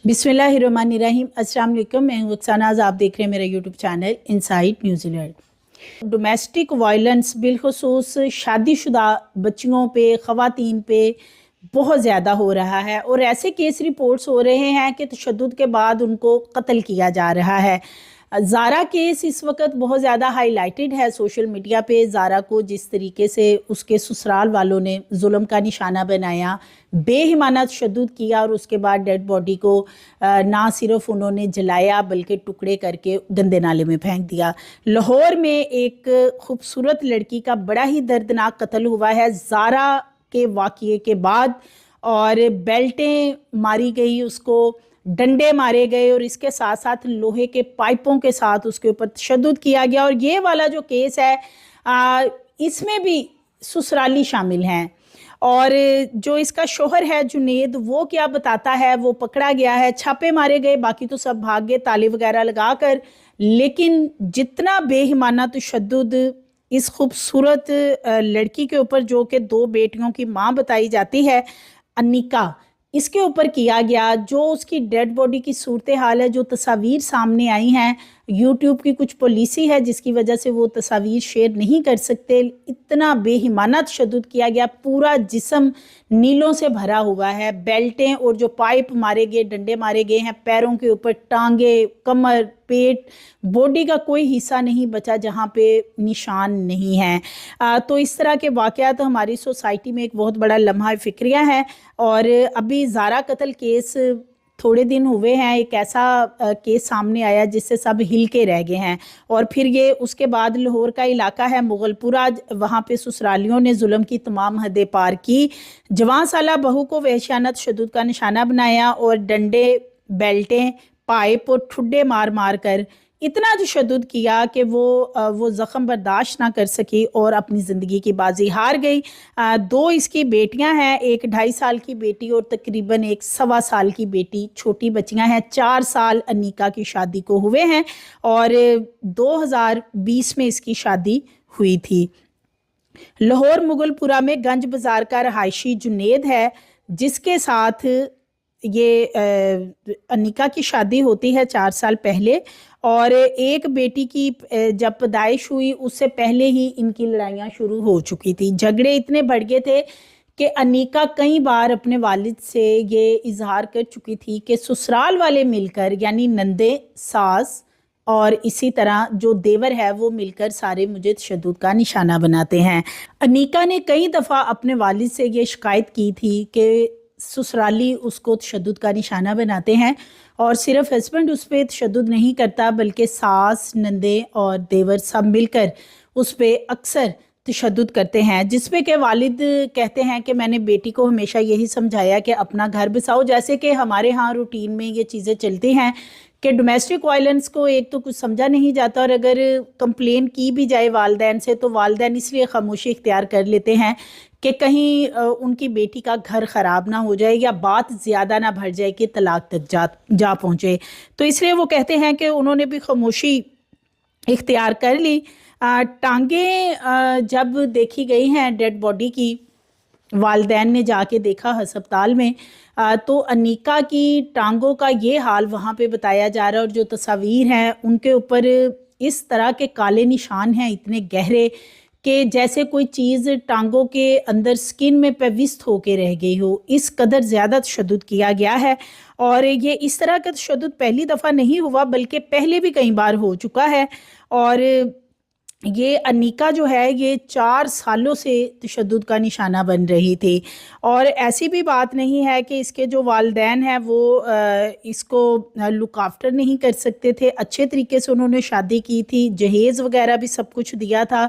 बिस्मिल्लाहिर्रहमानिर्रहीम। अस्सलाम वालेकुम, मैं हूं अक्सानाज़। आप देख रहे हैं मेरा YouTube channel inside New Zealand. Domestic violence बिलखुसूस शादीशुदा बच्चियों पे, ख़वातीन पे बहुत ज़्यादा हो रहा है और ऐसे केस रिपोर्ट्स हो रहे हैं कि तशद्दुद के बाद उनको कत्ल किया जा रहा है। ज़ारा केस इस वक्त बहुत ज़्यादा हाईलाइटेड है सोशल मीडिया पे। ज़ारा को जिस तरीके से उसके ससुराल वालों ने जुल्म का निशाना बनाया, बेईमाना तशद्दुद किया और उसके बाद डेड बॉडी को ना सिर्फ उन्होंने जलाया बल्कि टुकड़े करके गंदे नाले में फेंक दिया। लाहौर में एक खूबसूरत लड़की का बड़ा ही दर्दनाक कत्ल हुआ है ज़ारा के वाक़ये के बाद, और बेल्टें मारी गई, उसको डंडे मारे गए और इसके साथ साथ लोहे के पाइपों के साथ उसके ऊपर तशद्दुद किया गया। और ये वाला जो केस है इसमें भी ससुराली शामिल हैं। और जो इसका शोहर है जुनेद, वो क्या बताता है, वो पकड़ा गया है, छापे मारे गए, बाकी तो सब भाग गए ताले वगैरह लगाकर। लेकिन जितना बेईमाना तशद्दुद इस खूबसूरत लड़की के ऊपर, जो कि 2 बेटियों की माँ बताई जाती है, अनिका, इसके ऊपर किया गया, जो उसकी डेड बॉडी की सूरत हाल है, जो तस्वीर सामने आई हैं, यूट्यूब की कुछ पॉलिसी है जिसकी वजह से वो तस्वीर शेयर नहीं कर सकते। इतना बेईमाना तशद्दुद किया गया, पूरा जिस्म नीलों से भरा हुआ है, बेल्टें और जो पाइप मारे गए, डंडे मारे गए हैं पैरों के ऊपर, टांगे, कमर, पेट, बॉडी का कोई हिस्सा नहीं बचा जहाँ पे निशान नहीं है। तो इस तरह के वाक़यात हमारी सोसाइटी में एक बहुत बड़ा लम्हा फ़िक्रिया है। और अभी ज़ारा कत्ल केस थोड़े दिन हुए हैं, एक ऐसा केस सामने आया जिससे सब हिल के रह गए हैं। और फिर ये उसके बाद लाहौर का इलाका है मुगलपुरा, वहाँ पे ससुरालियों ने जुल्म की तमाम हदें पार की। जवान साला बहू को वहशियाना तशद्दुद का निशाना बनाया और डंडे, बेल्टें, पाइप और ठुड्डे मार मार कर इतना तशद्दुद किया कि वो ज़ख्म बर्दाश्त ना कर सकी और अपनी ज़िंदगी की बाजी हार गई। 2 इसकी बेटियां हैं, एक 2.5 साल की बेटी और तकरीबन एक 1.25 साल की बेटी, छोटी बच्चियां हैं। 4 साल अनीका की शादी को हुए हैं और 2020 में इसकी शादी हुई थी। लाहौर मुगलपुरा में गंज बाज़ार का रहायशी जुनेद है, जिसके साथ ये अनिका की शादी होती है 4 साल पहले। और एक बेटी की जब पैदाइश हुई उससे पहले ही इनकी लड़ाइयाँ शुरू हो चुकी थी। झगड़े इतने बढ़ गए थे कि अनिका कई बार अपने वालिद से ये इजहार कर चुकी थी कि ससुराल वाले मिलकर, यानी नंदे, सास और इसी तरह जो देवर है, वो मिलकर सारे मुझे तशद्दुद का निशाना बनाते हैं। अनिका ने कई दफ़ा अपने वालिद से ये शिकायत की थी कि ससुराली उसको तशद्दुद का निशाना बनाते हैं और सिर्फ हस्बैंड उस पर तशद्दुद नहीं करता बल्कि सास, नंदे और देवर सब मिलकर उस पर अक्सर तशद्दुद करते हैं। जिसपे के वालिद कहते हैं कि मैंने बेटी को हमेशा यही समझाया कि अपना घर बसाओ। जैसे कि हमारे यहाँ रूटीन में ये चीज़ें चलती हैं कि डोमेस्टिक वायलेंस को एक तो कुछ समझा नहीं जाता, और अगर कंप्लेन की भी जाए वालदैन से तो वालदैन इसलिए खामोशी इख्तियार कर लेते हैं कि कहीं उनकी बेटी का घर ख़राब ना हो जाए या बात ज़्यादा ना बढ़ जाए कि तलाक तक जा पहुँचे। तो इसलिए वो कहते हैं कि उन्होंने भी खामोशी इख्तियार कर ली। टांगे जब देखी गई हैं डेड बॉडी की, वालदैन ने जाके देखा अस्पताल में, तो अनीका की टांगों का ये हाल वहाँ पे बताया जा रहा है। और जो तस्वीर हैं उनके ऊपर इस तरह के काले निशान हैं, इतने गहरे, कि जैसे कोई चीज़ टांगों के अंदर स्किन में पेविस्ट होके रह गई हो। इस कदर ज़्यादा तशद्दुद किया गया है। और ये इस तरह का तशद्दुद पहली दफ़ा नहीं हुआ बल्कि पहले भी कई बार हो चुका है। और ये अनीका जो है ये 4 सालों से तशद्दुद का निशाना बन रही थी। और ऐसी भी बात नहीं है कि इसके जो वालदैन हैं वो इसको लुक आफ्टर नहीं कर सकते थे। अच्छे तरीके से उन्होंने शादी की थी, जहेज़ वगैरह भी सब कुछ दिया था।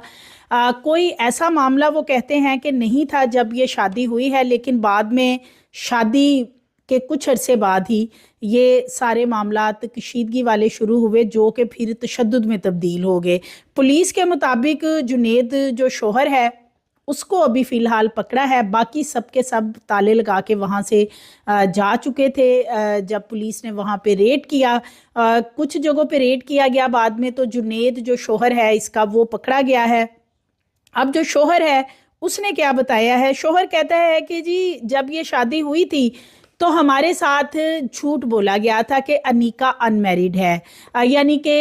कोई ऐसा मामला वो कहते हैं कि नहीं था जब ये शादी हुई है, लेकिन बाद में शादी के कुछ अरसे बाद ही ये सारे मामलात कशीदगी वाले शुरू हुए, जो कि फिर तशद्दुद में तब्दील हो गए। पुलिस के मुताबिक जुनेद जो शोहर है उसको अभी फ़िलहाल पकड़ा है, बाकी सब के सब ताले लगा के वहाँ से जा चुके थे। जब पुलिस ने वहाँ पे रेड किया, कुछ जगहों पे रेड किया गया बाद में, तो जुनेद जो शोहर है इसका वो पकड़ा गया है। अब जो शोहर है उसने क्या बताया है, शोहर कहता है कि जी जब ये शादी हुई थी تو ہمارے ساتھ جھوٹ بولا گیا تھا کہ انیکا انمیریڈ ہے، یعنی کہ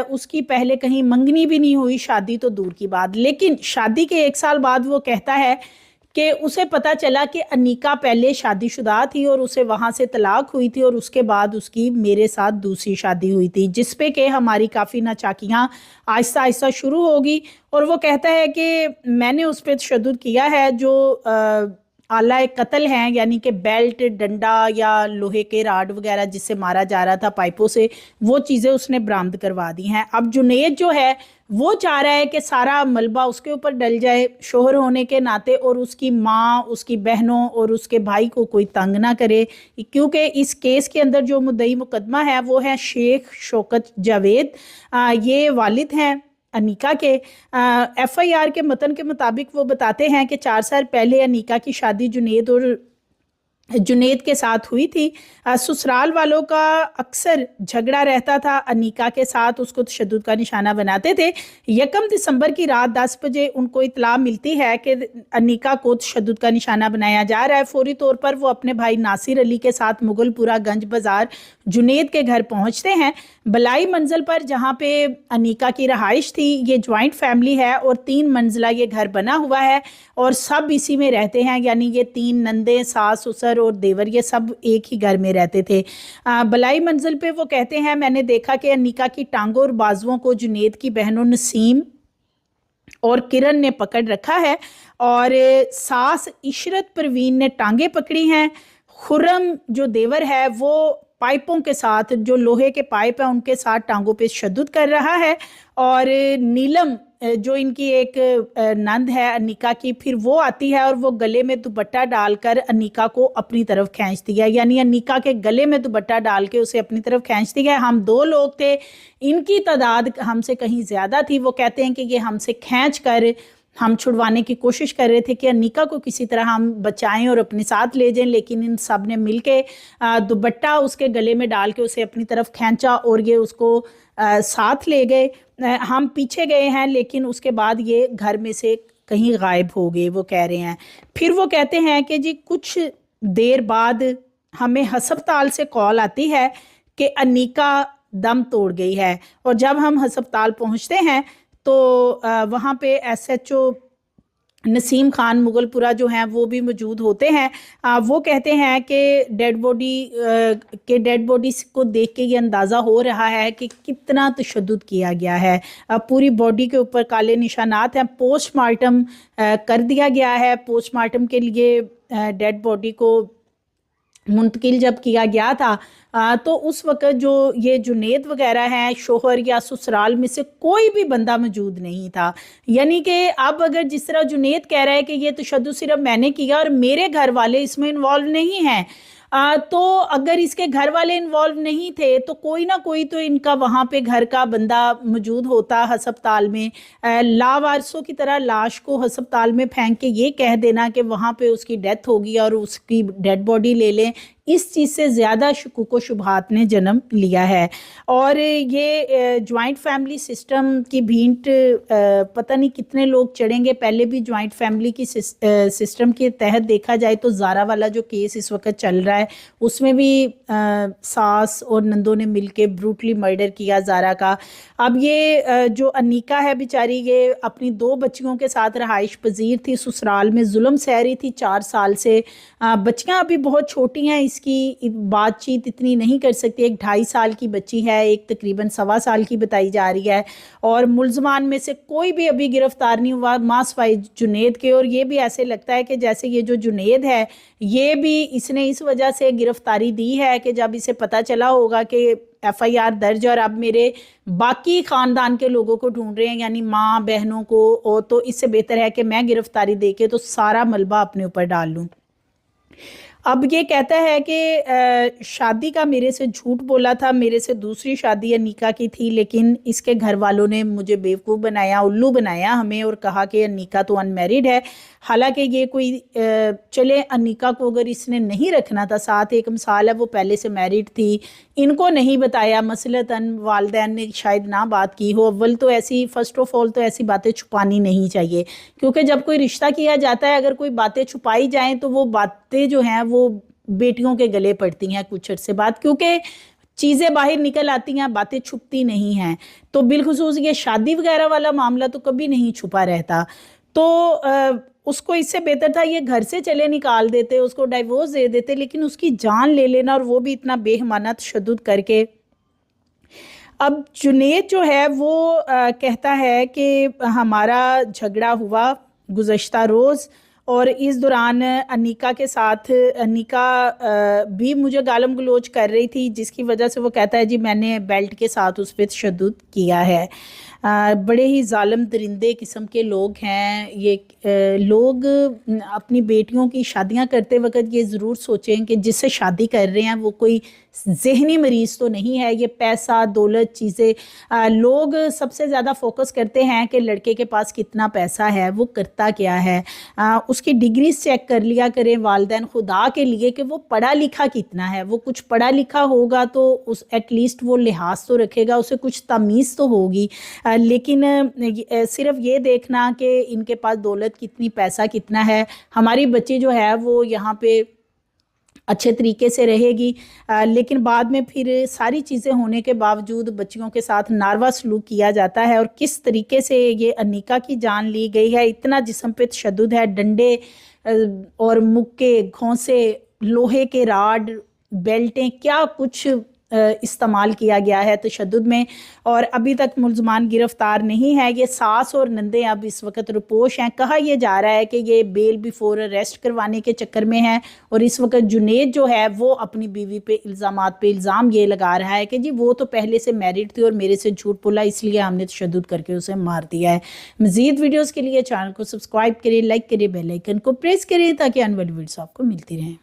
اس کی پہلے کہیں منگنی بھی نہیں ہوئی، شادی تو دور کی بات۔ لیکن شادی کے 1 سال بعد وہ کہتا ہے کہ اسے پتا چلا کہ انیکا پہلے شادی شدہ تھی اور اسے وہاں سے طلاق ہوئی تھی، اور اس کے بعد اس کی میرے ساتھ دوسری شادی ہوئی تھی، جس پہ کہ ہماری کافی ناچاکیاں آہستہ آہستہ شروع ہوگی۔ اور وہ کہتا ہے کہ میں نے اس پہ تشدد کیا ہے، جو آلہ قتل ہیں، یعنی کہ بیلٹ، ڈنڈا یا لوہے کے راڈ وغیرہ جس سے مارا جا رہا تھا پائپوں سے، وہ چیزیں اس نے برآمد کروا دی ہیں۔ اب جنید جو ہے وہ چاہ رہا ہے کہ سارا ملبہ اس کے اوپر ڈل جائے شوہر ہونے کے ناطے، اور اس کی ماں، اس کی بہنوں اور اس کے بھائی کو کوئی تنگ نہ کرے، کیونکہ اس کیس کے اندر جو مدعی مقدمہ ہے وہ ہے شیخ شوکت جاوید، یہ والد ہیں انیکا کے۔ ایف آئی آر کے متن کے مطابق وہ بتاتے ہیں کہ 4 سال پہلے انیکا کی شادی جنید کے ساتھ ہوئی تھی۔ سسرال والوں کا اکثر جھگڑا رہتا تھا انیکا کے ساتھ، اس کو تشدد کا نشانہ بناتے تھے۔ 1 دسمبر کی رات 10 بجے ان کو اطلاع ملتی ہے کہ انیکا کو تشدد کا نشانہ بنایا جا رہا ہے۔ فوری طور پر وہ اپنے بھائی ناصر علی کے ساتھ مغل پورہ گنج بازار جنید کے گھر پہنچتے ہیں۔ بلائی منزل پر جہاں پہ انیکا کی رہائش تھی، یہ جوائنٹ فیملی ہے اور 3 منزلہ یہ گھر بنا ہوا ہے اور سب اسی میں رہتے ہیں، یعنی یہ 3 نندیں، ساس سسر اور دیور، یہ سب ایک ہی گھر میں رہتے تھے۔ بلائی منزل پہ وہ کہتے ہیں میں نے دیکھا کہ انیکا کی ٹانگوں اور بازوؤں کو جنید کی بہنوں نسیم اور کرن نے پکڑ رکھا ہے، اور ساس عشرت پروین نے ٹانگیں پکڑی ہیں۔ خرم جو دیور ہے وہ پائپوں کے ساتھ، جو لوہے کے پائپ ہیں ان کے ساتھ ٹانگوں پہ تشدد کر رہا ہے، اور نیلم جو ان کی ایک نند ہے انیکا کی، پھر وہ آتی ہے اور وہ گلے میں دوپٹہ ڈال کر انیکا کو اپنی طرف کھینچتی ہے، یعنی انیکا کے گلے میں دوپٹہ ڈال کے اسے اپنی طرف کھینچتی ہے۔ ہم 2 لوگ تھے، ان کی تعداد ہم سے کہیں زیادہ تھی۔ وہ کہتے ہیں کہ یہ ہم سے کھینچ کر ہم چھڑوانے کی کوشش کر رہے تھے کہ انیکا کو کسی طرح ہم بچائیں اور اپنے ساتھ لے جائیں، لیکن ان سب نے مل کے دوپٹہ اس کے گلے میں ڈال کے اسے اپنی طرف کھینچا اور یہ اس کو ساتھ لے گئے۔ ہم پیچھے گئے ہیں، لیکن اس کے بعد یہ گھر میں سے کہیں غائب ہو گئے، وہ کہہ رہے ہیں۔ پھر وہ کہتے ہیں کہ جی کچھ دیر بعد ہمیں ہسپتال سے کال آتی ہے کہ انیکا دم توڑ گئی ہے، اور جب ہم ہسپتال پہنچتے ہیں تو وہاں پہ ایس ایچ او نسیم خان مغل پورہ جو ہیں وہ بھی موجود ہوتے ہیں۔ وہ کہتے ہیں کہ ڈیڈ باڈی کو دیکھ کے یہ اندازہ ہو رہا ہے کہ کتنا تشدد کیا گیا ہے۔ پوری باڈی کے اوپر کالے نشانات ہیں۔ پوسٹ مارٹم کر دیا گیا ہے۔ پوسٹ مارٹم کے لیے ڈیڈ باڈی کو منتقل جب کیا گیا تھا تو اس وقت جو یہ جنید وغیرہ ہیں، شوہر یا سسرال میں سے کوئی بھی بندہ موجود نہیں تھا۔ یعنی کہ اب اگر جس طرح جنید کہہ رہا ہے کہ یہ تشدد صرف میں نے کیا اور میرے گھر والے اس میں انوالو نہیں ہیں، تو اگر اس کے گھر والے انوالو نہیں تھے تو کوئی نہ کوئی تو ان کا وہاں پہ گھر کا بندہ موجود ہوتا ہسپتال میں۔ لاوارثوں کی طرح لاش کو ہسپتال میں پھینک کے یہ کہہ دینا کہ وہاں پہ اس کی ڈیتھ ہوگی اور اس کی ڈیڈ باڈی لے لیں، اس چیز سے زیادہ شکوک و شبہات نے جنم لیا ہے۔ اور یہ جوائنٹ فیملی سسٹم کی بھینٹ پتہ نہیں کتنے لوگ چڑھیں گے۔ پہلے بھی جوائنٹ فیملی کی سسٹم کے تحت دیکھا جائے تو زارا والا جو کیس اس وقت چل رہا ہے، اس میں بھی ساس اور نندوں نے مل کے بروٹلی مرڈر کیا زارا کا۔ اب یہ جو انیکا ہے بیچاری، یہ اپنی 2 بچیوں کے ساتھ رہائش پذیر تھی، سسرال میں ظلم سہ رہی تھی 4 سال سے۔ بچیاں ابھی بہت چھوٹی ہیں، اس کی بات چیت اتنی نہیں کر سکتی۔ ایک 2.5 سال کی بچی ہے، ایک تقریباً 1.25 سال کی بتائی جا رہی ہے، اور ملزمان میں سے کوئی بھی ابھی گرفتار نہیں ہوا ماں سوائے جنید کے۔ اور یہ بھی ایسے لگتا ہے کہ جیسے یہ جو جنید ہے یہ بھی اس نے اس وجہ سے گرفتاری دی ہے کہ جب اسے پتہ چلا ہوگا کہ ایف آئی آر درج اور اب میرے باقی خاندان کے لوگوں کو ڈھونڈ رہے ہیں، یعنی ماں بہنوں کو، تو اس سے بہتر ہے کہ میں گرفتاری دے کے تو سارا ملبہ اپنے اوپر ڈال لوں۔ اب یہ کہتا ہے کہ شادی کا میرے سے جھوٹ بولا تھا، میرے سے دوسری شادی انیکا کی تھی، لیکن اس کے گھر والوں نے مجھے بیوقوف بنایا، الو بنایا ہمیں، اور کہا کہ انیکا تو ان میریڈ ہے۔ حالانکہ یہ کوئی چلے انیکا کو اگر اس نے نہیں رکھنا تھا ساتھ، ایک مثال ہے وہ پہلے سے میریڈ تھی، ان کو نہیں بتایا، مثلاً والدین نے شاید نہ بات کی ہو۔ اول تو ایسی فرسٹ آف آل تو ایسی باتیں چھپانی نہیں چاہیے، کیونکہ جب کوئی رشتہ کیا جاتا ہے اگر کوئی باتیں چھپائی جائیں تو وہ باتیں جو ہیں وہ बेटियों के गले पड़ती हैं कुछ अरसे बाद, क्योंकि चीज़ें बाहर निकल आती हैं, बातें छुपती नहीं हैं। तो बिलखुसूस ये शादी वगैरह वाला मामला तो कभी नहीं छुपा रहता। तो उसको इससे बेहतर था ये घर से चले निकाल देते, उसको डाइवोर्स दे देते, लेकिन उसकी जान ले लेना, और वो भी इतना बेहमाना तशद्दुद करके। अब जुनैद जो है वो कहता है कि हमारा झगड़ा हुआ गुज़श्ता रोज़, और इस दौरान अनिका के साथ, अनिका भी मुझे गालम गलोच कर रही थी, जिसकी वजह से वो कहता है जी मैंने बेल्ट के साथ उस पर तशद्दुद किया है। बड़े ही ज़ालिम दरिंदे किस्म के लोग हैं ये लोग। अपनी बेटियों की शादियां करते वक्त ये ज़रूर सोचें कि जिससे शादी कर रहे हैं वो कोई ज़हनी मरीज़ तो नहीं है। ये पैसा, दौलत, चीज़ें, लोग सबसे ज़्यादा फोकस करते हैं कि लड़के के पास कितना पैसा है, वो करता क्या है, उसकी डिग्री चेक कर लिया करें वालिदैन खुदा के लिए कि वो पढ़ा लिखा कितना है। वो कुछ पढ़ा लिखा होगा तो उस एटलीस्ट वो लिहाज तो रखेगा, उसे कुछ तमीज़ तो होगी। लेकिन सिर्फ ये देखना कि इनके पास दौलत कितनी, पैसा कितना है, हमारी बच्ची जो है वो यहाँ पे अच्छे तरीके से रहेगी, लेकिन बाद में फिर सारी चीज़ें होने के बावजूद बच्चियों के साथ नारवा सलूक किया जाता है। और किस तरीके से ये अनिका की जान ली गई है, इतना जिस्म पे तशद्दुद है, डंडे और मुक्के, घोंसे, लोहे के राड, बेल्टें, क्या कुछ इस्तेमाल किया गया है तशद्दुद में। और अभी तक मुल्ज़मान गिरफ्तार नहीं है। ये सास और नंदे अब इस वक्त रुपोश हैं। कहा यह जा रहा है कि ये बेल बिफोर अरेस्ट करवाने के चक्कर में है, और इस वक्त जुनैद जो है वो अपनी बीवी पे इल्ज़ाम ये लगा रहा है कि जी वो तो पहले से मैरिड थी और मेरे से झूठ बोला, इसलिए हमने तशद्दुद करके उसे मार दिया है। मज़ीद वीडियोज़ के लिए चैनल को सब्सक्राइब करें, लाइक करें, बेल आइकन को प्रेस करें ताकि आने वाली वीडियोज़ आपको मिलती रहें।